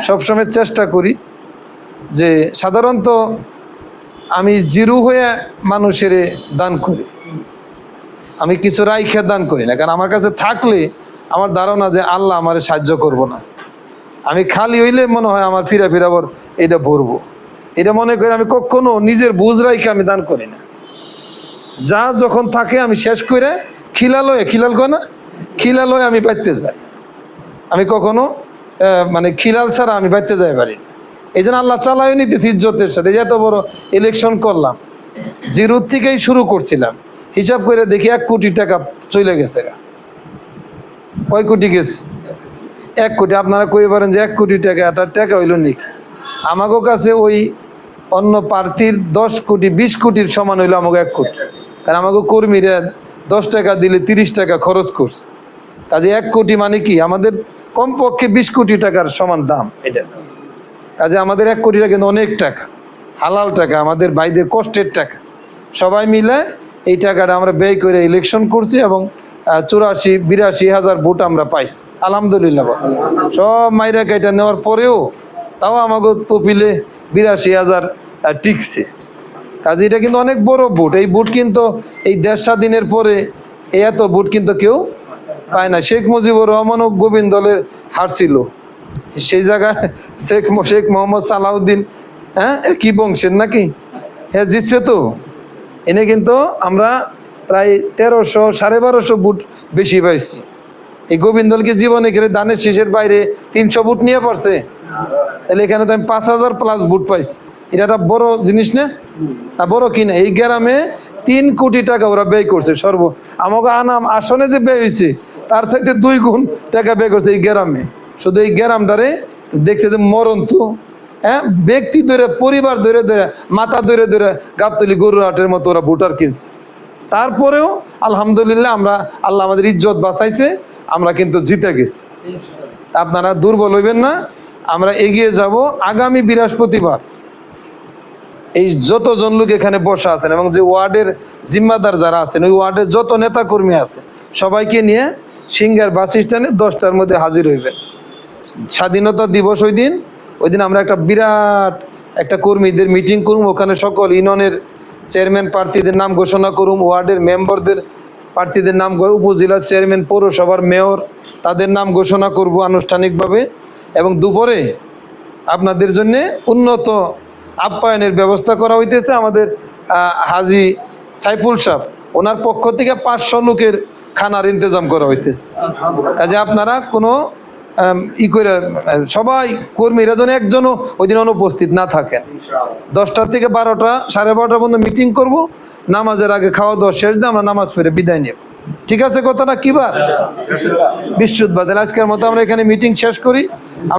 সবসময় চেষ্টা করি যে সাধারণত আমি জিরো হয়ে মানুষের দান করি, আমি কিছু রাইখে দান করি না, কারণ আমার কাছে থাকলে আমার ধারণা যে আল্লাহ আমার সাহায্য করব না। আমি খালি হইলে মনে হয় আমার ফিরা ফিরাবর এটা ভরবো, এটা মনে করি আমি কখনো নিজের বুঝ রাইখে আমি দান করি না। যা যখন থাকে আমি শেষ করে খিলালয়ে আমি বাইতে যাই। আমি কখনো মানে খিলাল ছাড়া আমি বাইতে যাই পারি না। এই জন্য আল্লাহ চালাইও নিতেছি ইজ্জতের সাথে। এত বড় ইলেকশন করলাম, জিরোর থেকেই শুরু করছিলাম, হিসাব করে দেখি 1 কোটি টাকা চলে গেছে। কয় কোটি গেছে? 1 কোটি। আপনারা কই পারেন যে 1 কোটি টাকা এটা টাকা হইল নাকি? আমাগো কাছে ওই অন্য প্রার্থীর 10 কোটি 20 কোটির সমান হইলো আমাকে 1 কোটি। কারণ আমাকে কর্মীরা 10 টাকা দিলে 30 টাকা খরচ করছে। কাজে 1 কোটি মানে কি আমাদের কমপক্ষে 20 কোটি টাকার সমান দাম এটা। কাজে আমাদের 1 কোটি টাকা কিন্তু অনেক টাকা, হালাল টাকা, আমাদের ভাইদের কষ্টের টাকা। সবাই মিলে এই টাকাটা আমরা ব্যয় করে ইলেকশন করছি এবং 84-82 হাজার ভোট আমরা পাইছি আলহামদুলিল্লাহ। সব মাইরা কাইটা নেওয়ার পরেও তাও আমাকে তপিলে 82 হাজার টিকছে। কাজে এটা কিন্তু অনেক বড় ভোট। এই ভোট কিন্তু এই দেশ স্বাধীনের পরে এত ভোট কিন্তু কেউ পায় না। শেখ মুজিবুর রহমানও গোবিন্দ দলের হারছিল, সেই জায়গায় শেখ মোহাম্মদ সালাউদ্দিন কি বংশের নাকি হ্যাঁ জিতছে তো। এনে কিন্তু আমরা প্রায় 1300 1250 ভোট বেশি পাইছি। এই গোবিন্দ দলকে জীবনে করে দানের শেষের বাইরে 300 ভোট নিয়ে পারছে, তাহলে এখানে তো আমি 5000 প্লাস ভোট পাইছি। এটা একটা বড় জিনিস না? বড় কিনা। এই গ্রামে 3 কোটি টাকা ওরা ব্যয় করছে। আমাকে আনাম আসনে যে ব্যয় হয়েছে তার সাথে 2 গুণ টাকা ব্যয় করছে এই গ্রামে। শুধু এই গ্রামটারে দেখতে যে মরণ তো ব্যক্তি ধরে, পরিবার ধরে ধরে, মাথা ধরে ধরে গাবতলি গরুর হাটের মতো ওরা ভোটার কিনছে। তারপরেও আলহামদুলিল্লাহ আমরা, আল্লাহ আমাদের ইজ্জত বাঁচাইছে, আমরা কিন্তু জিতে গেছি। আপনারা দুর্বল হইবেন না, আমরা এগিয়ে যাব। আগামী বৃহস্পতিবার এই যতজন লোক এখানে বসা আছেন এবং যে ওয়ার্ডের জিম্মাদার যারা আছেন, ওই ওয়ার্ডের যত নেতা কর্মী আছে সবাইকে নিয়ে সিঙ্গার বাস স্ট্যান্ডে 10টার মধ্যে হাজির হইবেন। স্বাধীনতা দিবস ওই দিন আমরা একটা বিরাট একটা কর্মীদের মিটিং করুম। ওখানে সকল ইউনিয়নের চেয়ারম্যান প্রার্থীদের নাম ঘোষণা করুম, ওয়ার্ডের মেম্বারদের প্রার্থীদের নাম, উপজেলার চেয়ারম্যান, পৌরসভার মেয়র, তাদের নাম ঘোষণা করব আনুষ্ঠানিকভাবে। এবং দুপুরে আপনাদের জন্য উন্নত আপ্যায়নের ব্যবস্থা করা হইতেছে। আমাদের হাজী সাইফুল সাহেব ওনার পক্ষ থেকে 500 লোকের খানার ইন্তজাম করা হইতেছে। কাজে আপনারা কোনো করে সবাই কর্মীরা যেন একজনও ওই দিন অনুপস্থিত না থাকেন। 10টা থেকে 12টা 12:30 পর্যন্ত মিটিং করব। নামাজের আগে খাওয়া দাওয়া শেষ দিয়ে আমরা নামাজ পড়ে বিদায় নেব। ঠিক আছে কথাটা? কি বার? বৃহস্পতিবার। আজকের মতো আমরা এখানে মিটিং শেষ করি।